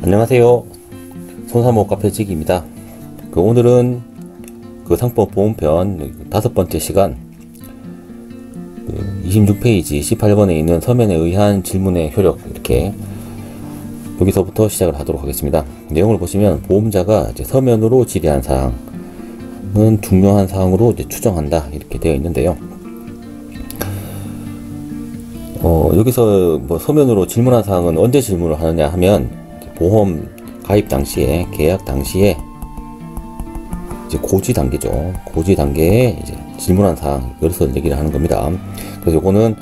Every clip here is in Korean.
안녕하세요. 손사모 카페지기입니다. 오늘은 상법 보험편 5번째 시간 26페이지 18번에 있는 서면에 의한 질문의 효력, 이렇게 여기서부터 시작을 하도록 하겠습니다. 내용을 보시면 보험자가 이제 서면으로 질의한 사항은 중요한 사항으로 이제 추정한다, 이렇게 되어 있는데요. 여기서 서면으로 질문한 사항은 언제 질문을 하느냐 하면, 보험 가입 당시에, 계약 당시에 이제 고지 단계죠. 고지 단계에 이제 질문한 사항, 여기서 얘기를 하는 겁니다. 그래서 요거는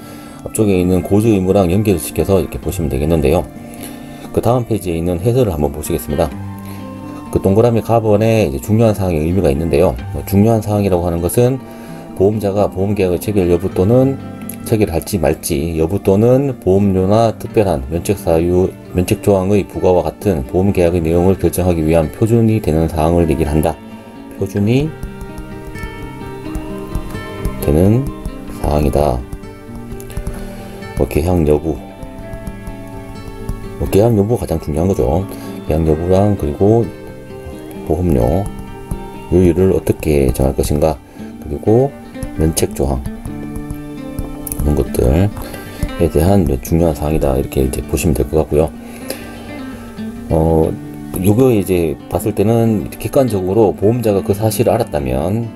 앞쪽에 있는 고지 의무랑 연결을 시켜서 이렇게 보시면 되겠는데요. 그 다음 페이지에 있는 해설을 한번 보시겠습니다. 동그라미 가번에 이제 중요한 사항의 의미가 있는데요. 중요한 사항이라고 하는 것은 보험자가 보험계약의 체결 여부 또는 체결할지 말지 여부 또는 보험료나 특별한 면책사유, 면책조항의 부과와 같은 보험계약의 내용을 결정하기 위한 표준이 되는 사항을 얘기를 한다. 표준이 되는 사항이다. 계약 여부, 계약 여부가 가장 중요한 거죠. 계약 여부랑, 그리고 보험료 요율을 어떻게 정할 것인가, 그리고 면책조항, 이런 것들에 대한 중요한 사항이다, 이렇게 이제 보시면 될 것 같고요. 요거 이제 봤을 때는 객관적으로 보험자가 그 사실을 알았다면,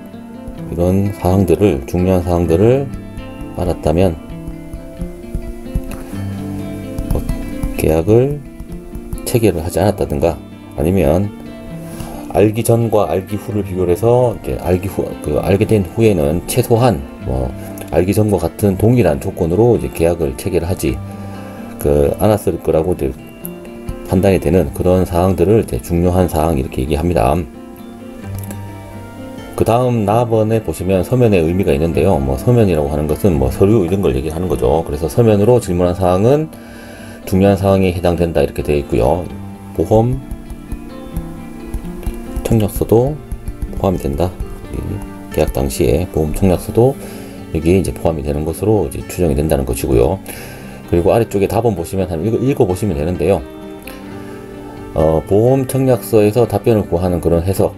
이런 사항들을, 중요한 사항들을 알았다면 계약을 체결을 하지 않았다든가, 아니면 알기 전과 알기 후를 비교해서 이제 알게 된 후에는 최소한 알기 전과 같은 동일한 조건으로 이제 계약을 체결을 하지 않았을 거라고 이제 판단이 되는 그런 사항들을 이제 중요한 사항, 이렇게 얘기합니다. 그 다음 나번에 보시면 서면의 의미가 있는데요. 서면이라고 하는 것은 서류 이런 걸 얘기하는 거죠. 그래서 서면으로 질문한 사항은 중요한 사항에 해당된다, 이렇게 되어 있고요. 보험 청약서도 포함이 된다. 계약 당시에 보험 청약서도 여기에 이제 포함이 되는 것으로 이제 추정이 된다는 것이고요. 그리고 아래쪽에 답은 보시면 한번 읽어보시면 되는데요. 보험 청약서에서 답변을 구하는 그런 해석,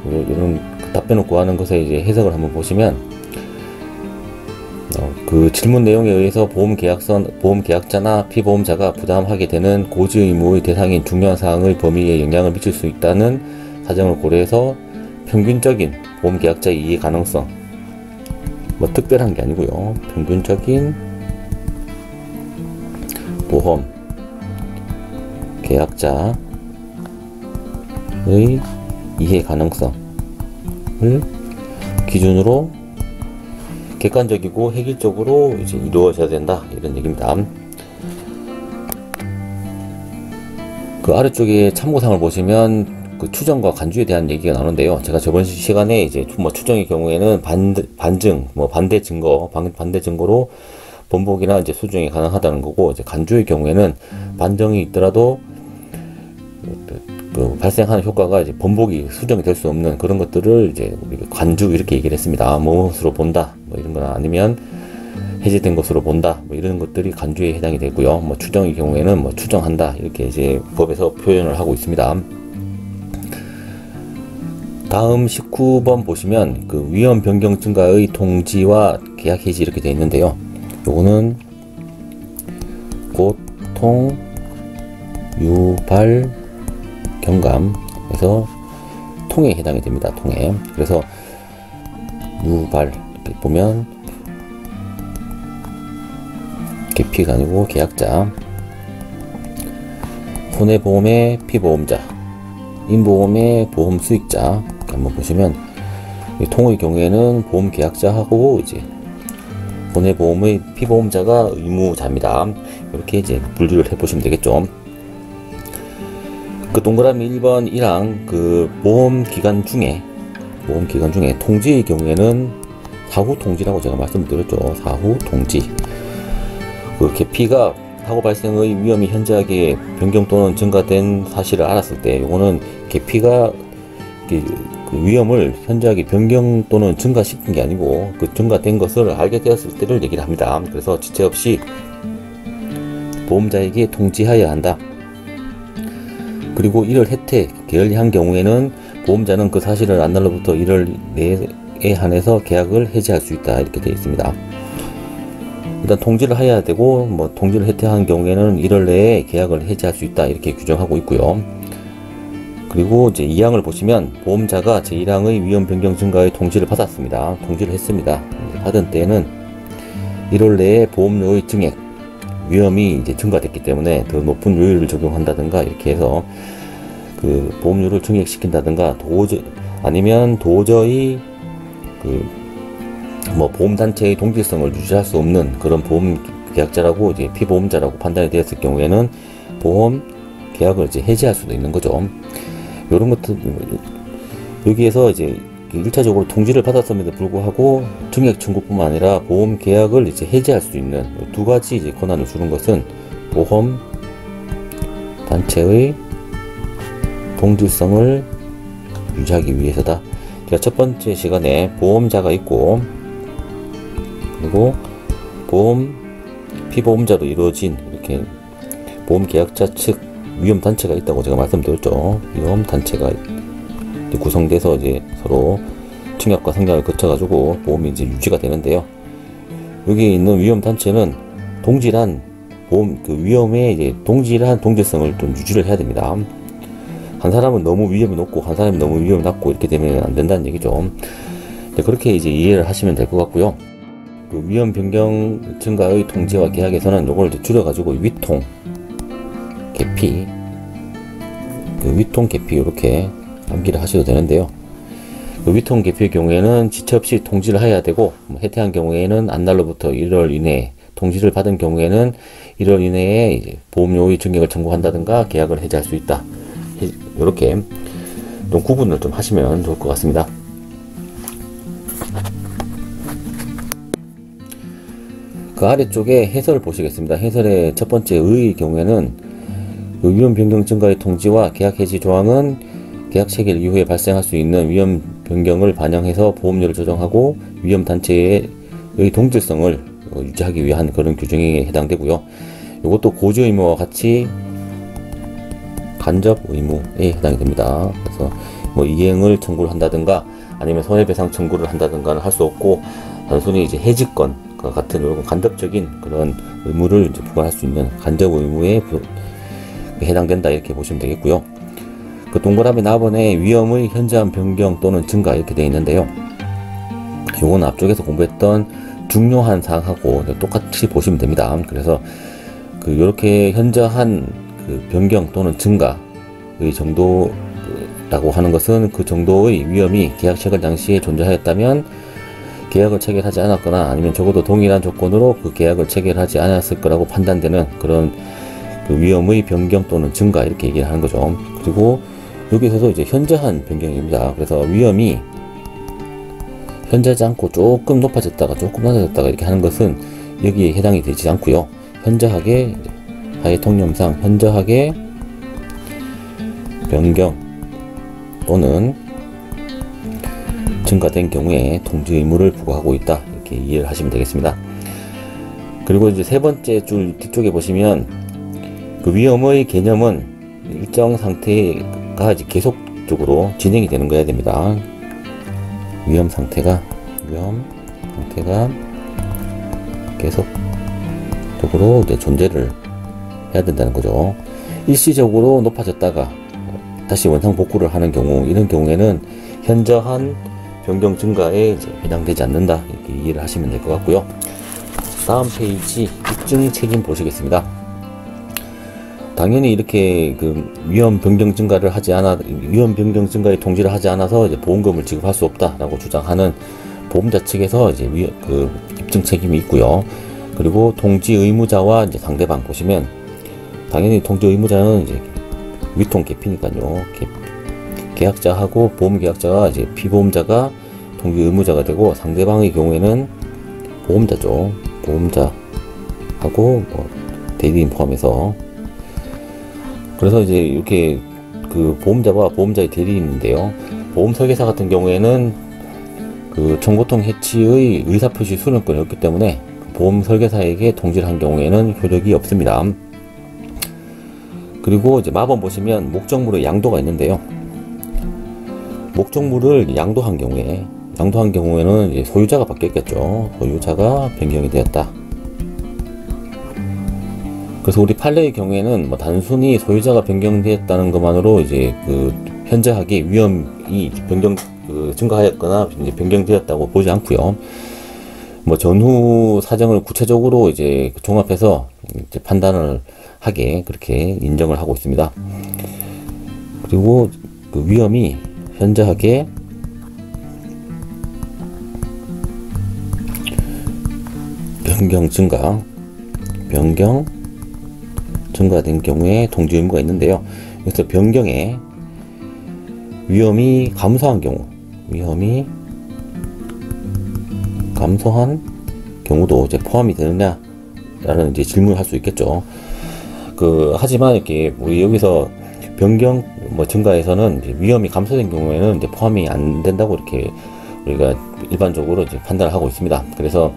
이런 답변을 구하는 것에 이제 해석을 한번 보시면, 그 질문 내용에 의해서 보험계약자나 피보험자가 부담하게 되는 고지 의무의 대상인 중요한 사항의 범위에 영향을 미칠 수 있다는 사정을 고려해서 평균적인 보험계약자의 이해 가능성, 특별한 게 아니고요, 평균적인 보험 계약자의 이해 가능성을 기준으로 객관적이고 획일적으로 이제 이루어져야 된다, 이런 얘기입니다. 그 아래쪽에 참고사항을 보시면 추정과 간주에 대한 얘기가 나오는데요. 제가 저번 시간에 이제 추정의 경우에는 반증, 반대 증거로 번복이나 이제 수정이 가능하다는 거고, 이제 간주의 경우에는 반정이 있더라도 발생하는 효과가 이제 번복이 수정이 될 수 없는 그런 것들을 이제 우리가 간주, 이렇게 얘기를 했습니다. 무엇으로 본다, 이런 거나, 아니면 해제된 것으로 본다, 이런 것들이 간주에 해당이 되고요. 추정의 경우에는 추정한다, 이렇게 이제 법에서 표현을 하고 있습니다. 다음 19번 보시면 위험 변경 증가의 통지와 계약 해지, 이렇게 되어 있는데요. 요거는 고통, 유발, 경감에서 통에 해당이 됩니다. 통에. 그래서 유발, 이렇게 보면 계피가 아니고 계약자, 손해보험의 피보험자, 인보험의 보험 수익자, 이렇게 한번 보시면 통의 경우에는 보험 계약자하고 이제 손해보험의 피보험자가 의무자입니다. 이렇게 이제 분류를 해보시면 되겠죠. 동그라미 1번 1항 보험기간 중에 통지의 경우에는 사후 통지라고 제가 말씀드렸죠. 사후 통지. 계피가 사고 발생의 위험이 현저하게 변경 또는 증가된 사실을 알았을 때, 요거는 계피가 그 위험을 현저하게 변경 또는 증가시킨 게 아니고 그 증가된 것을 알게 되었을 때를 얘기를 합니다. 그래서 지체 없이 보험자에게 통지하여야 한다. 그리고 1월 혜택 게을리한 경우에는 보험자는 그 사실을 안날로부터 1월 내에 한해서 계약을 해지할 수 있다. 이렇게 되어 있습니다. 일단 통지를 해야 되고 통지를 혜택한 경우에는 1월 내에 계약을 해지할 수 있다. 이렇게 규정하고 있고요. 그리고 이제 2항을 보시면 보험자가 제1항의 위험 변경 증가의 통지를 받았습니다. 통지를 했습니다. 받은 때에는 1월 내에 보험료의 증액, 위험이 이제 증가됐기 때문에 더 높은 요율을 적용한다든가 이렇게 해서 그 보험료를 증액시킨다든가 아니면 도저히 보험단체의 동질성을 유지할 수 없는 그런 보험 계약자라고 이제 피보험자라고 판단이 되었을 경우에는 보험 계약을 이제 해지할 수도 있는 거죠. 이런 것들 여기에서 이제 1차적으로 통지를 받았음에도 불구하고 증액 청구뿐만 아니라 보험 계약을 이제 해지할 수 있는 두 가지 이제 권한을 주는 것은 보험 단체의 동질성을 유지하기 위해서다. 제가 첫 번째 시간에 보험자가 있고 그리고 피보험자로 이루어진 이렇게 보험 계약자 측 위험 단체가 있다고 제가 말씀드렸죠. 위험 단체가 구성돼서 이제 서로 증약과 상장을 거쳐가지고 보험이 이제 유지가 되는데요. 여기 있는 위험 단체는 동질한 보험 위험에 이제 동질한 동질성을 좀 유지를 해야 됩니다. 한 사람은 너무 위험이 높고 한 사람이 너무 위험이 낮고 이렇게 되면 안 된다는 얘기죠. 그렇게 이제 이해를 하시면 될 것 같고요. 그 위험 변경 증가의 통지와 계약에서는 요걸 이제 줄여가지고 위통 계피, 위통 계피 이렇게 암기를 하셔도 되는데요. 그 위통 계피의 경우에는 지체 없이 통지를 해야 되고 혜택한 경우에는 안날로부터 1월 이내에 통지를 받은 경우에는 1월 이내에 이제 보험료의 증액을 청구한다든가 계약을 해지할 수 있다. 이렇게 좀 구분을 좀 하시면 좋을 것 같습니다. 그 아래쪽에 해설을 보시겠습니다. 해설의 첫 번째 의 경우에는 위험 변경 증가의 통지와 계약 해지 조항은 계약 체결 이후에 발생할 수 있는 위험 변경을 반영해서 보험료를 조정하고 위험 단체의 동질성을 유지하기 위한 그런 규정에 해당되고요. 이것도 고지 의무와 같이 간접 의무에 해당이 됩니다. 그래서 이행을 청구를 한다든가 아니면 손해배상 청구를 한다든가는 할 수 없고 단순히 이제 해지권과 같은 이런 간접적인 그런 의무를 이제 부과할 수 있는 간접 의무에 해당된다 이렇게 보시면 되겠고요. 그 동그라미 나번에 위험의 현저한 변경 또는 증가 이렇게 되어 있는데요. 요건 앞쪽에서 공부했던 중요한 사항하고 똑같이 보시면 됩니다. 그래서 요렇게 현저한 변경 또는 증가의 정도라고 하는 것은 그 정도의 위험이 계약 체결 당시에 존재하였다면 계약을 체결하지 않았거나 아니면 적어도 동일한 조건으로 그 계약을 체결하지 않았을 거라고 판단되는 그런 위험의 변경 또는 증가 이렇게 얘기를 하는 거죠. 그리고 여기서도 이제 현저한 변경입니다. 그래서 위험이 현저하지 않고 조금 높아졌다가 조금 낮아졌다가 이렇게 하는 것은 여기에 해당이 되지 않고요. 현저하게 하의 통념상 현저하게 변경 또는 증가된 경우에 통지 의무를 부과하고 있다 이렇게 이해를 하시면 되겠습니다. 그리고 이제 세 번째 줄 뒤쪽에 보시면 그 위험의 개념은 일정 상태가 이제 계속적으로 진행이 되는 거야 됩니다. 위험 상태가 계속적으로 이제 존재를 해야 된다는 거죠. 일시적으로 높아졌다가 다시 원상 복구를 하는 경우 이런 경우에는 현저한 변경 증가에 이제 해당되지 않는다 이렇게 이해를 하시면 될 것 같고요. 다음 페이지 입증 책임 보시겠습니다. 당연히 이렇게 위험 변경 증가를 하지 않아 위험 변경 증가의 통지를 하지 않아서 이제 보험금을 지급할 수 없다라고 주장하는 보험자 측에서 이제 입증 책임이 있고요. 그리고 통지 의무자와 이제 상대방 보시면 당연히 통지 의무자는 이제 위통 계피니까요. 계약자하고 보험 계약자가 이제 피보험자가 통지 의무자가 되고 상대방의 경우에는 보험자죠. 보험자하고 대리인 포함해서 그래서 이제 이렇게 보험자와 보험자의 대리인인데요. 보험 설계사 같은 경우에는 청고통 해치의 의사표시 수령권이 없기 때문에 보험 설계사에게 통지를 한 경우에는 효력이 없습니다. 그리고 이제 마법 보시면 목적물의 양도가 있는데요. 목적물을 양도한 경우에는 이제 소유자가 바뀌었겠죠. 소유자가 변경이 되었다. 그래서 우리 판례의 경우에는 뭐 단순히 소유자가 변경되었다는 것만으로 이제 현저하게 위험이 증가하였거나 이제 변경되었다고 보지 않고요. 뭐 전후 사정을 구체적으로 이제 종합해서 이제 판단을 하게 그렇게 인정을 하고 있습니다. 그리고 그 위험이 현저하게 변경 증가된 경우에 통지 의무가 있는데요. 그래서 변경에 위험이 감소한 경우도 이제 포함이 되느냐라는 이제 질문을 할 수 있겠죠. 하지만 이렇게 우리 여기서 변경 증가에서는 이제 위험이 감소된 경우에는 이제 포함이 안 된다고 이렇게 우리가 일반적으로 이제 판단을 하고 있습니다. 그래서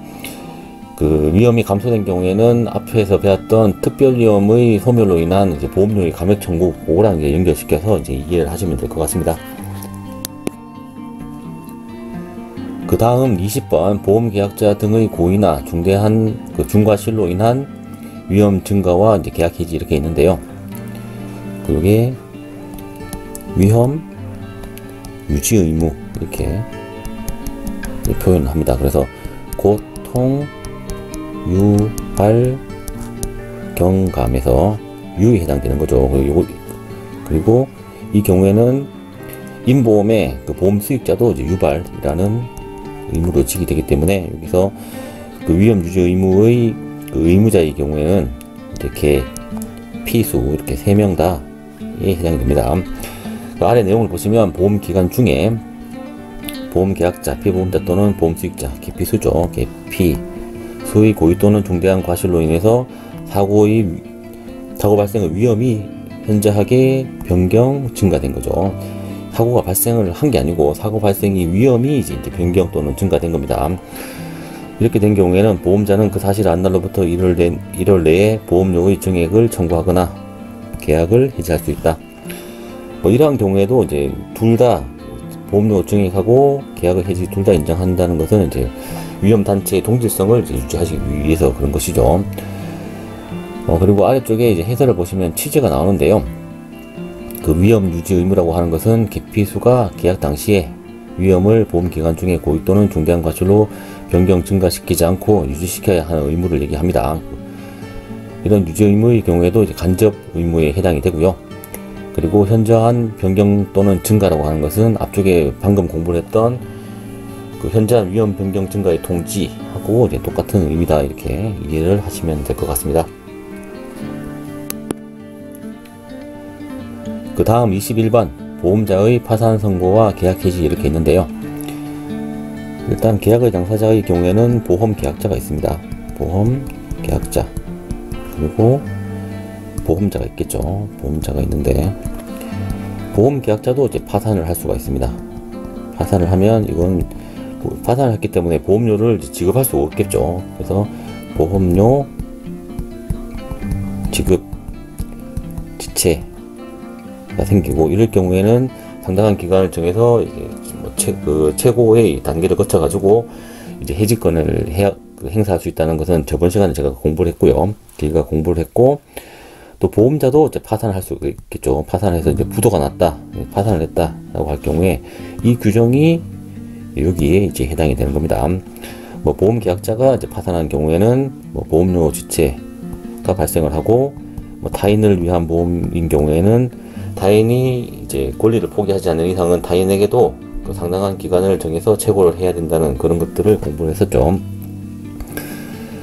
위험이 감소된 경우에는 앞에서 배웠던 특별위험의 소멸로 인한 이제 보험료의 감액 청구, 그거랑 이제 연결시켜서 이제 이해를 하시면 될 것 같습니다. 그 다음 20번 보험계약자 등의 고의나 중대한 중과실로 인한 위험 증가와 이제 계약 해지 이렇게 있는데요. 그게 위험 유지 의무 이렇게 표현을 합니다. 그래서 고통 유발 경감에서 유에 해당되는 거죠. 그리고 이 경우에는 임보험의 보험 수익자도 이제 유발이라는 의무로 지게 되기 때문에 여기서 위험 유지 의무의 의무자의 경우에는 이렇게 피수 이렇게 3명 다에 해당이 됩니다. 아래 내용을 보시면 보험 기간 중에 보험 계약자, 피보험자 또는 보험 수익자, 기피수죠. 기피 수의 고의 또는 중대한 과실로 인해서 사고 발생의 위험이 현저하게 변경 증가된 거죠. 사고가 발생을 한 게 아니고 사고 발생의 위험이 이제 변경 또는 증가된 겁니다. 이렇게 된 경우에는 보험자는 그 사실 안날로부터 1월 내에 보험료의 증액을 청구하거나 계약을 해지할 수 있다. 이러한 경우에도 이제 둘 다 보험료 증액하고 계약을 해지 둘 다 인정한다는 것은 이제 위험 단체의 동질성을 이제 유지하기 위해서 그런 것이죠. 그리고 아래쪽에 이제 해설을 보시면 취지가 나오는데요. 위험 유지 의무라고 하는 것은 기피수가 계약 당시에 위험을 보험 기간 중에 고의 또는 중대한 과실로 변경 증가시키지 않고 유지시켜야 하는 의무를 얘기합니다. 이런 유지 의무의 경우에도 이제 간접 의무에 해당이 되고요. 그리고 현저한 변경 또는 증가라고 하는 것은 앞쪽에 방금 공부를 했던 현저한 위험 변경 증가의 통지하고 이제 똑같은 의미다 이렇게 이해를 하시면 될 것 같습니다. 그 다음 21번 보험자의 파산 선고와 계약 해지 이렇게 있는데요. 일단 계약의 당사자의 경우에는 보험 계약자가 있습니다. 보험 계약자 그리고 보험자가 있겠죠. 보험자가 있는데 보험 계약자도 이제 파산을 할 수가 있습니다. 파산을 하면 이건 파산을 했기 때문에 보험료를 지급할 수 없겠죠. 그래서 보험료 지급 지체가 생기고 이럴 경우에는 상당한 기간을 정해서 이제 최고의 단계를 거쳐 가지고 이제 해지권을 행사할 수 있다는 것은 저번 시간에 제가 공부를 했고요. 저희가 공부를 했고 또 보험자도 이제 파산을 할 수 있겠죠. 파산해서 이제 부도가 났다, 파산을 했다라고 할 경우에 이 규정이 여기에 이제 해당이 되는 겁니다. 보험 계약자가 이제 파산한 경우에는 보험료 지체가 발생을 하고 타인을 위한 보험인 경우에는 타인이 이제 권리를 포기하지 않는 이상은 타인에게도 상당한 기간을 정해서 최고를 해야 된다는 그런 것들을 공부를 했었죠.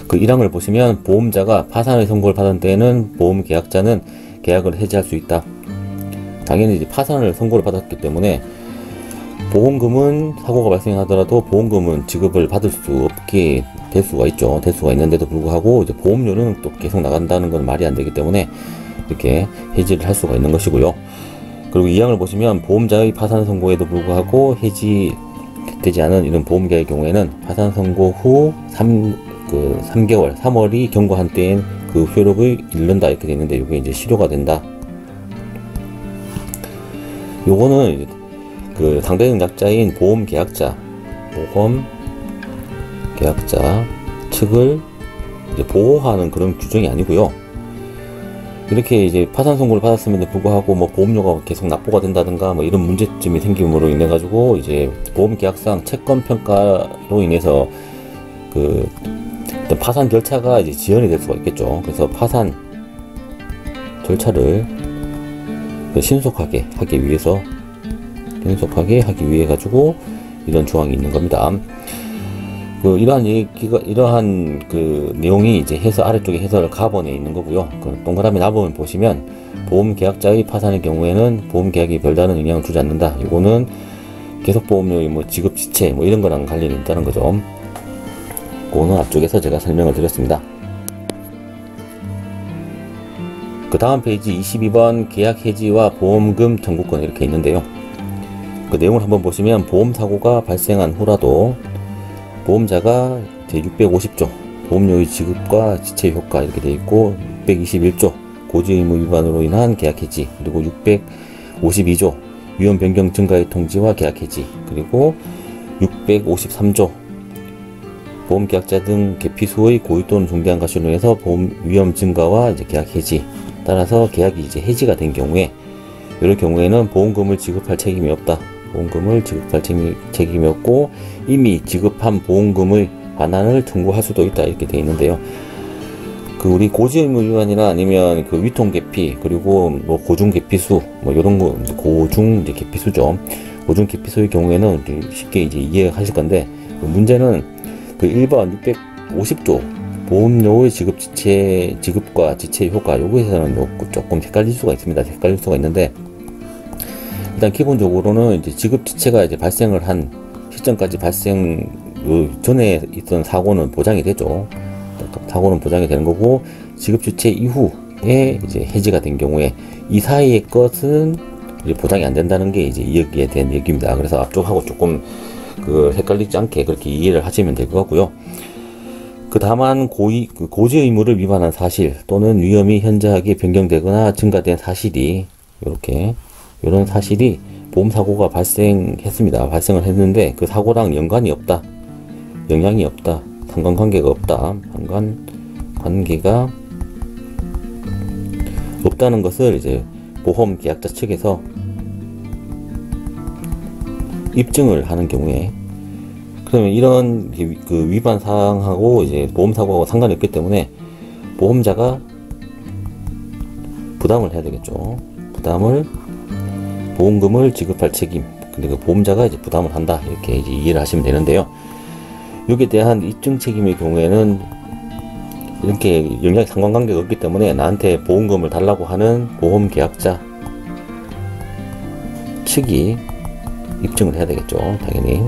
그 1항을 보시면 보험자가 파산의 선고를 받은 때에는 보험 계약자는 계약을 해지할 수 있다. 당연히 이제 파산을 선고를 받았기 때문에 보험금은 사고가 발생하더라도 보험금은 지급을 받을 수 없게 될 수가 있죠. 될 수가 있는데도 불구하고 이제 보험료는 또 계속 나간다는 건 말이 안 되기 때문에 이렇게 해지를 할 수가 있는 것이고요. 그리고 2항을 보시면 보험자의 파산 선고에도 불구하고 해지되지 않은 이런 보험계약의 경우에는 파산 선고 후 3개월, 3월이 경과한 때엔 그 효력이 잃는다 이렇게 되어 있는데 이게 이제 실효가 된다 요거는 그 상대능력자인 보험계약자 측을 이제 보호하는 그런 규정이 아니고요. 이렇게 이제 파산 선고를 받았음에도 불구하고 뭐 보험료가 계속 납부가 된다든가 뭐 이런 문제점이 생김으로 인해 가지고 이제 보험계약상 채권 평가로 인해서 그 어떤 파산 절차가 이제 지연이 될 수가 있겠죠. 그래서 파산 절차를 신속하게 하기 위해 가지고 이런 조항이 있는 겁니다. 이러한 그 내용이 이제 아래쪽에 해설 가번에 있는 거고요. 그 동그라미 나번을 보시면 보험계약자의 파산의 경우에는 보험계약이 별다른 영향을 주지 않는다. 이거는 계속보험료의 뭐 지급 지체 뭐 이런 거랑 관련이 있다는 거죠. 그거는 앞쪽에서 제가 설명을 드렸습니다. 그 다음 페이지 22번 계약 해지와 보험금 청구권 이렇게 있는데요. 그 내용을 한번 보시면 보험사고가 발생한 후라도 보험자가 제650조 보험료의 지급과 지체 효과 이렇게 되어 있고 621조 고지의무 위반으로 인한 계약 해지, 그리고 652조 위험 변경 증가의 통지와 계약 해지, 그리고 653조 보험계약자 등 계피수의 고의 또는 중대한 과실로 인해서 보험 위험 증가와 이제 계약 해지, 따라서 계약이 이제 해지가 된 경우에 이런 경우에는 보험금을 지급할 책임이 없다. 보험금을 지급할 책임이 없고 이미 지급한 보험금의 반환을 청구할 수도 있다 이렇게 되어 있는데요. 그 우리 고지의무 위반이나 아니면 그 위통 계피, 그리고 뭐 고중 계피수 뭐 이런 거 고중 이제 계피수죠. 고중 계피수의 경우에는 쉽게 이제 이해하실 건데, 문제는 그 1번 650조 보험료의 지급과 지체 효과 요거에서는 조금 헷갈릴 수가 있는데, 일단 기본적으로는 이제 지급 지체가 이제 발생을 한 시점까지 발생 전에 있던 사고는 보장이 되죠. 사고는 보장이 되는 거고, 지급 지체 이후에 이제 해지가 된 경우에 이 사이의 것은 이제 보장이 안 된다는 게 이제 여기에 대한 얘기입니다. 그래서 앞쪽하고 조금 헷갈리지 않게 그렇게 이해를 하시면 될 것 같고요. 다만 고지 의무를 위반한 사실 또는 위험이 현저하게 변경되거나 증가된 사실이 이런 사실이 보험사고가 발생했습니다. 발생을 했는데 그 사고랑 영향이 없다. 상관관계가 없다. 상관관계가 없다는 것을 이제 보험계약자 측에서 입증을 하는 경우에, 그러면 이런 그 위반 사항하고 이제 보험사고하고 상관이 없기 때문에 보험자가 부담을 해야 되겠죠. 보험금을 지급할 책임, 근데 그 보험자가 이제 부담을 한다 이렇게 이제 이해를 하시면 되는데요. 여기에 대한 입증 책임의 경우에는 이렇게 상관관계가 없기 때문에 나한테 보험금을 달라고 하는 보험계약자 측이 입증을 해야 되겠죠. 당연히.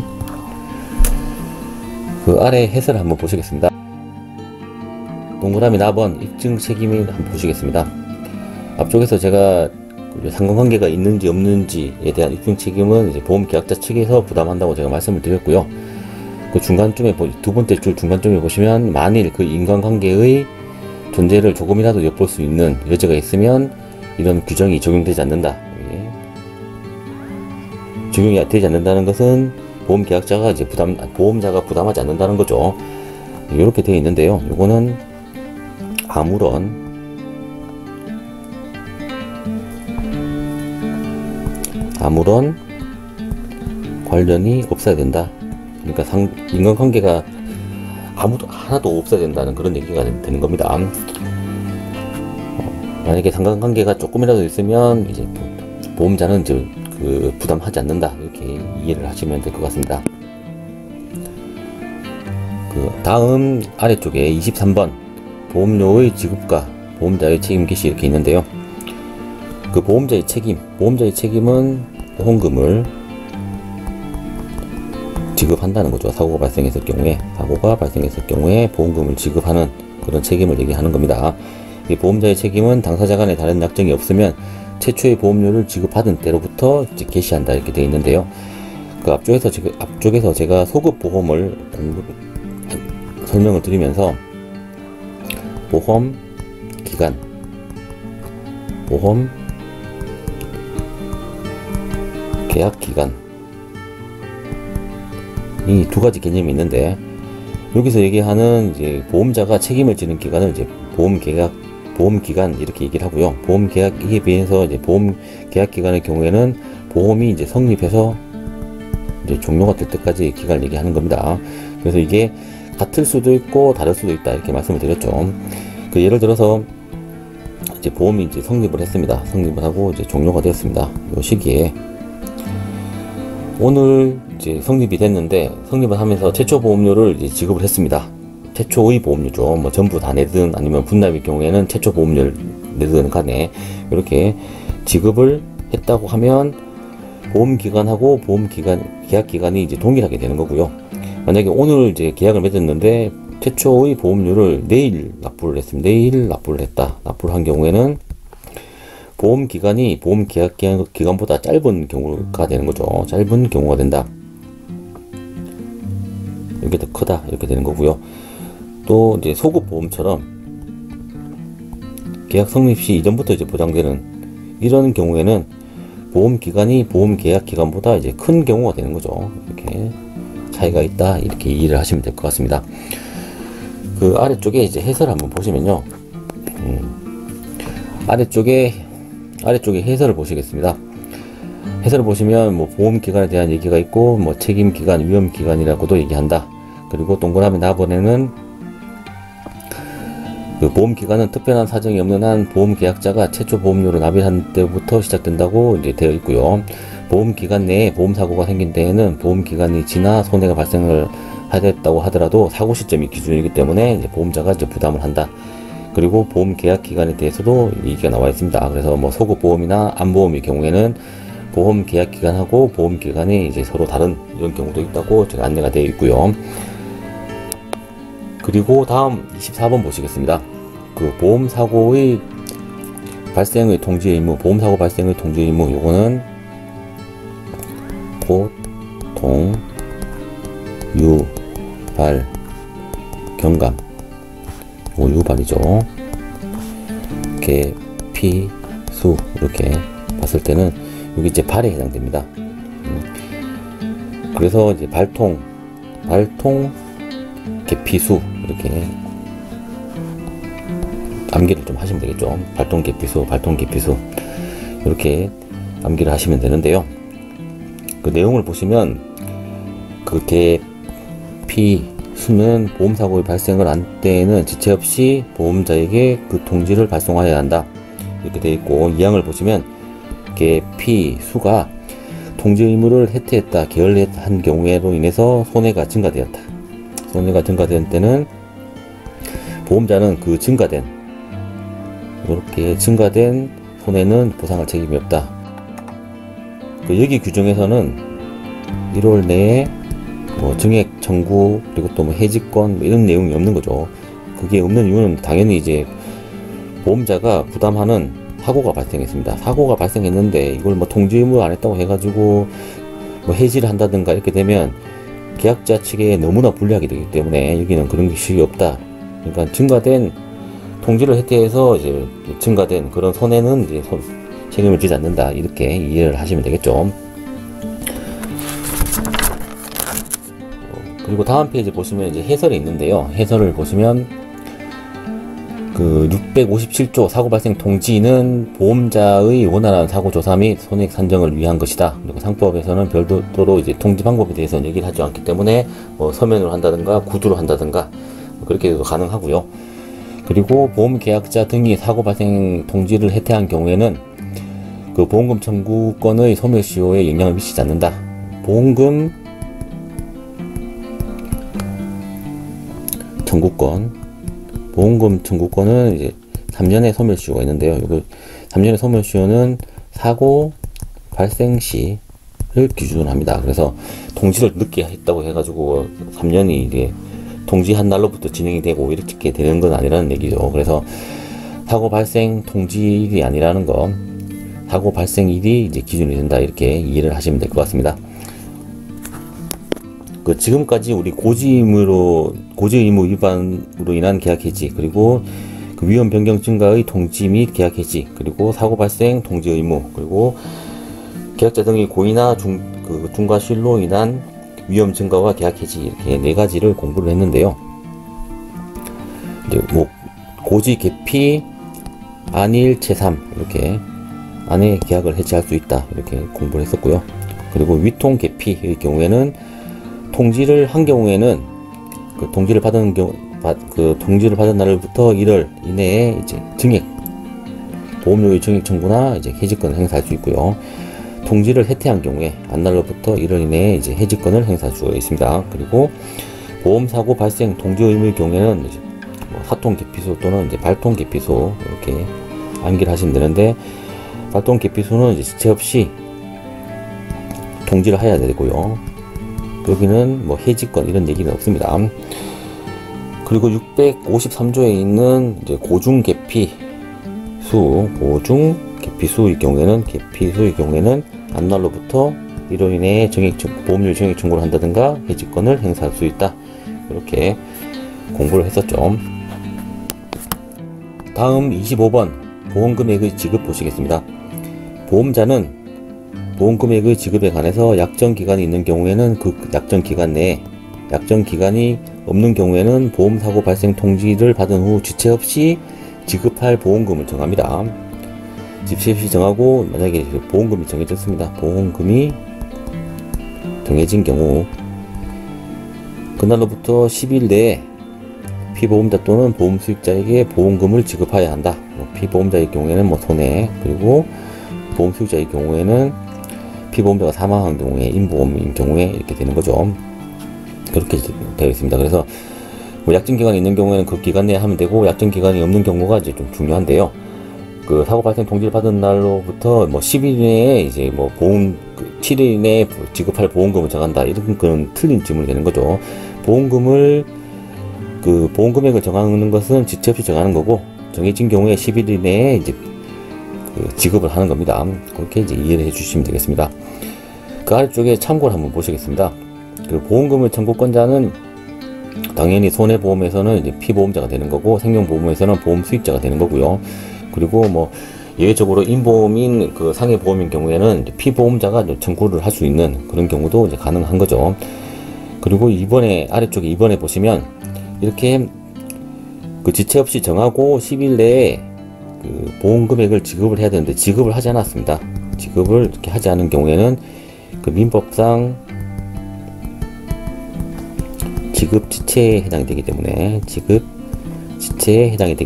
그 아래 해설을 한번 보시겠습니다. 동그라미 나번 입증 책임을 한번 보시겠습니다. 앞쪽에서 제가 상관관계가 있는지 없는지에 대한 입증 책임은 이제 보험계약자 측에서 부담한다고 제가 말씀을 드렸고요. 그 중간쯤에 두 번째 줄 중간쯤에 보시면 만일 그 인간관계의 존재를 조금이라도 엿볼 수 있는 여지가 있으면 이런 규정이 적용되지 않는다. 적용이 되지 않는다는 것은 보험계약자가 이제 보험자가 부담하지 않는다는 거죠. 이렇게 되어 있는데요. 이거는 아무런 관련이 없어야 된다. 그러니까 인간관계가 하나도 없어야 된다는 그런 얘기가 되는 겁니다. 만약에 상관관계가 조금이라도 있으면 이제 보험자는 이제 부담하지 않는다 이렇게 이해를 하시면 될 것 같습니다. 다음 아래쪽에 23번 보험료의 지급과 보험자의 책임 개시 이렇게 있는데요. 보험자의 책임은 보험금을 지급한다는 거죠. 사고가 발생했을 경우에 보험금을 지급하는 그런 책임을 얘기하는 겁니다. 이 보험자의 책임은 당사자 간에 다른 약정이 없으면 최초의 보험료를 지급하던 때로부터 이제 개시한다 이렇게 되어 있는데요. 앞쪽에서 제가 소급 보험을 설명을 드리면서 보험 계약 기간, 이 두 가지 개념이 있는데, 여기서 얘기하는 이제 보험자가 책임을 지는 기간을 이제 보험 기간 이렇게 얘기를 하고요. 보험 계약에 비해서 이제 보험 계약 기간의 경우에는 보험이 이제 성립해서 이제 종료가 될 때까지 기간을 얘기하는 겁니다. 그래서 이게 같을 수도 있고 다를 수도 있다 이렇게 말씀을 드렸죠. 그 예를 들어서 이제 보험이 이제 성립을 했습니다. 성립을 하고 이제 종료가 되었습니다. 요 시기에 오늘 이제 성립이 됐는데, 성립을 하면서 최초 보험료를 이제 지급을 했습니다. 최초의 보험료죠. 뭐 전부 다 내든 아니면 분납의 경우에는 최초 보험료를 내든 간에 이렇게 지급을 했다고 하면 보험 기간하고 계약 기간이 이제 동일하게 되는 거고요. 만약에 오늘 이제 계약을 맺었는데 최초의 보험료를 내일 납부를 했습니다. 내일 납부를 했다. 납부를 한 경우에는 보험 기간이 보험 계약 기간보다 짧은 경우가 되는 거죠. 짧은 경우가 된다. 이게 더 크다. 이렇게 되는 거고요. 또 이제 소급 보험처럼 계약 성립 시 이전부터 이제 보장되는 이런 경우에는 보험 기간이 보험 계약 기간보다 이제 큰 경우가 되는 거죠. 이렇게 차이가 있다. 이렇게 이해를 하시면 될 것 같습니다. 그 아래쪽에 이제 해설 한번 보시면요. 아래쪽에 해설을 보시겠습니다. 해설을 보시면 뭐 보험 기간에 대한 얘기가 있고, 뭐 책임 기간, 위험 기간이라고도 얘기한다. 그리고 동그라미 나번에는 그 보험 기간은 특별한 사정이 없는 한 보험 계약자가 최초 보험료를 납입한 때부터 시작된다고 이제 되어 있고요. 보험 기간 내에 보험 사고가 생긴 때에는 보험 기간이 지나 손해가 발생을 하였다고 하더라도 사고 시점이 기준이기 때문에 이제 보험자가 이제 부담을 한다. 그리고 보험 계약 기간에 대해서도 얘기가 나와 있습니다. 그래서 뭐 소급 보험이나 암보험의 경우에는 보험 계약 기간하고 보험 기간이 이제 서로 다른 이런 경우도 있다고 제가 안내가 되어 있고요. 그리고 다음 24번 보시겠습니다. 그 보험 사고의 발생의 통지 의무, 보험 사고 발생의 통지 의무, 요거는 고통, 유발, 경감, 요거 유발이죠. 개, 피, 수 이렇게 봤을 때는 여기 이제 발에 해당됩니다. 그래서 이제 발통, 개피수 이렇게 암기를 좀 하시면 되겠죠. 발통, 개피수 이렇게 암기를 하시면 되는데요. 그 내용을 보시면 그 개피수는 보험사고의 발생을 한 때에는 지체 없이 보험자에게 그 통지를 발송하여야 한다. 이렇게 되어 있고, 이항을 보시면 개피수가 통지 의무를 해태했다, 게을리한 경우에로 인해서 손해가 증가되었다. 손해가 증가된 때는 보험자는 그 이렇게 증가된 손해는 보상할 책임이 없다. 여기 규정에서는 1월 내에 뭐 증액 청구, 그리고 또 뭐 해지권 이런 내용이 없는 거죠. 그게 없는 이유는 당연히 이제 보험자가 부담하는 사고가 발생했습니다. 사고가 발생했는데 이걸 뭐 통지 의무 안 했다고 해가지고 뭐 해지를 한다든가 이렇게 되면 계약자 측에 너무나 불리하게 되기 때문에 여기는 그런 것이 없다. 그러니까 증가된 통지를 해태해서 이제 증가된 그런 손해는 이제 책임을 지지 않는다. 이렇게 이해를 하시면 되겠죠. 그리고 다음 페이지 보시면 이제 해설이 있는데요. 해설을 보시면 그 657조 사고 발생 통지는 보험자의 원활한 사고 조사 및 손익 산정을 위한 것이다. 그리고 상법에서는 별도로 이제 통지 방법에 대해서는 얘기를 하지 않기 때문에 뭐 서면으로 한다든가 구두로 한다든가 그렇게 해도 가능하고요. 그리고 보험 계약자 등이 사고 발생 통지를 해태한 경우에는 그 보험금 청구권의 소멸시효에 영향을 미치지 않는다. 보험금 청구권은 이제 3년의 소멸시효가 있는데요. 이거 3년의 소멸시효는 사고 발생 시를 기준으로 합니다. 그래서 통지를 늦게 했다고 해가지고 3년이 이제 통지한 날로부터 진행이 되고 이렇게 되는 건 아니라는 얘기죠. 그래서 사고 발생 통지일이 아니라는 거, 사고 발생일이 이제 기준이 된다. 이렇게 이해를 하시면 될 것 같습니다. 그 지금까지 우리 고지 의무 위반으로 인한 계약 해지, 그리고 그 위험 변경 증가의 통지 및 계약 해지, 그리고 사고 발생 통지 의무, 그리고 계약자 등의 고의나 중과실로 인한 위험 증가와 계약 해지, 이렇게 네 가지를 공부를 했는데요. 이제 뭐 고지 개피 안일 채삼 이렇게 안에 계약을 해지할 수 있다 이렇게 공부를 했었고요. 그리고 위통 개피의 경우에는 통지를 한 경우에는 그 통지를 받은 통지를 받은 날부터 1월 이내에 이제 증액 보험료의 증액 청구나 이제 해지권을 행사할 수 있고요. 통지를 해태한 경우에 안날로부터 1월 이내에 이제 해지권을 행사할 수가 있습니다. 그리고 보험사고 발생 통지 의무의 경우에는 이제 뭐 사통 개피소 또는 이제 발통 개피소 이렇게 암기를 하시면 되는데, 발통 개피소는 이제 지체 없이 통지를 해야 되고요. 여기는 뭐 해지권 이런 얘기는 없습니다. 그리고 653조에 있는 이제 고중 개피수의 경우에는 안날로부터 1월 이내에 보험료 증액 청구를 한다든가 해지권을 행사할 수 있다. 이렇게 공부를 했었죠. 다음 25번 보험금액의 지급 보시겠습니다. 보험자는 보험금액의 지급에 관해서 약정기간이 있는 경우에는 그 약정기간 내에, 약정기간이 없는 경우에는 보험사고 발생 통지를 받은 후 지체 없이 지급할 보험금을 정합니다. 지체 없이 정하고, 만약에 보험금이 정해졌습니다. 보험금이 정해진 경우 그날로부터 10일 내에 피보험자 또는 보험 수익자에게 보험금을 지급해야 한다. 피보험자의 경우에는 뭐 손해, 그리고 보험 수익자의 경우에는 피보험자가 사망한 경우에, 임보험인 경우에 이렇게 되는 거죠. 그렇게 되어 있습니다. 그래서 뭐 약정기간이 있는 경우에는 그 기간 내에 하면 되고, 약정기간이 없는 경우가 이제 좀 중요한데요. 그 사고 발생 통지를 받은 날로부터 뭐 10일 내에 이제 뭐 7일 내에 지급할 보험금을 정한다. 이런 건 틀린 질문이 되는 거죠. 보험금액을 정하는 것은 지체 없이 정하는 거고, 정해진 경우에 11일 이내에 이제 지급을 하는 겁니다. 그렇게 이제 이해를 해 주시면 되겠습니다. 그 아래쪽에 참고를 한번 보시겠습니다. 그 보험금을 청구권자는 당연히 손해보험에서는 이제 피보험자가 되는 거고, 생명보험에서는 보험 수익자가 되는 거고요. 그리고 뭐 예외적으로 임보험인 그 상해보험인 경우에는 피보험자가 청구를 할 수 있는 그런 경우도 이제 가능한 거죠. 그리고 아래쪽에 2번에 보시면 이렇게 그 지체 없이 정하고 10일 내에 그 보험 금액을 지급을 해야 되는데 지급을 하지 않았습니다. 지급을 이렇게 하지 않은 경우에는 그 민법상 지급 지체에 해당이 되기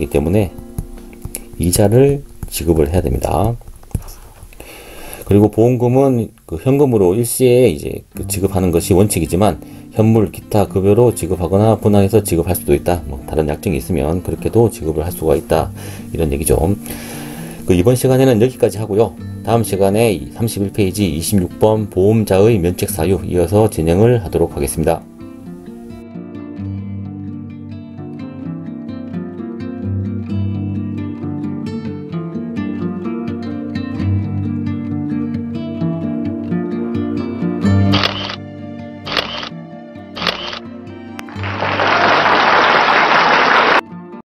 때문에 이자를 지급을 해야 됩니다. 그리고 보험금은 그 현금으로 일시에 이제 그 지급하는 것이 원칙이지만, 현물, 기타 급여로 지급하거나 분할해서 지급할 수도 있다. 뭐 다른 약정이 있으면 그렇게도 지급을 할 수가 있다. 이런 얘기죠. 그 이번 시간에는 여기까지 하고요. 다음 시간에 31페이지 26번 보험자의 면책 사유 이어서 진행을 하도록 하겠습니다.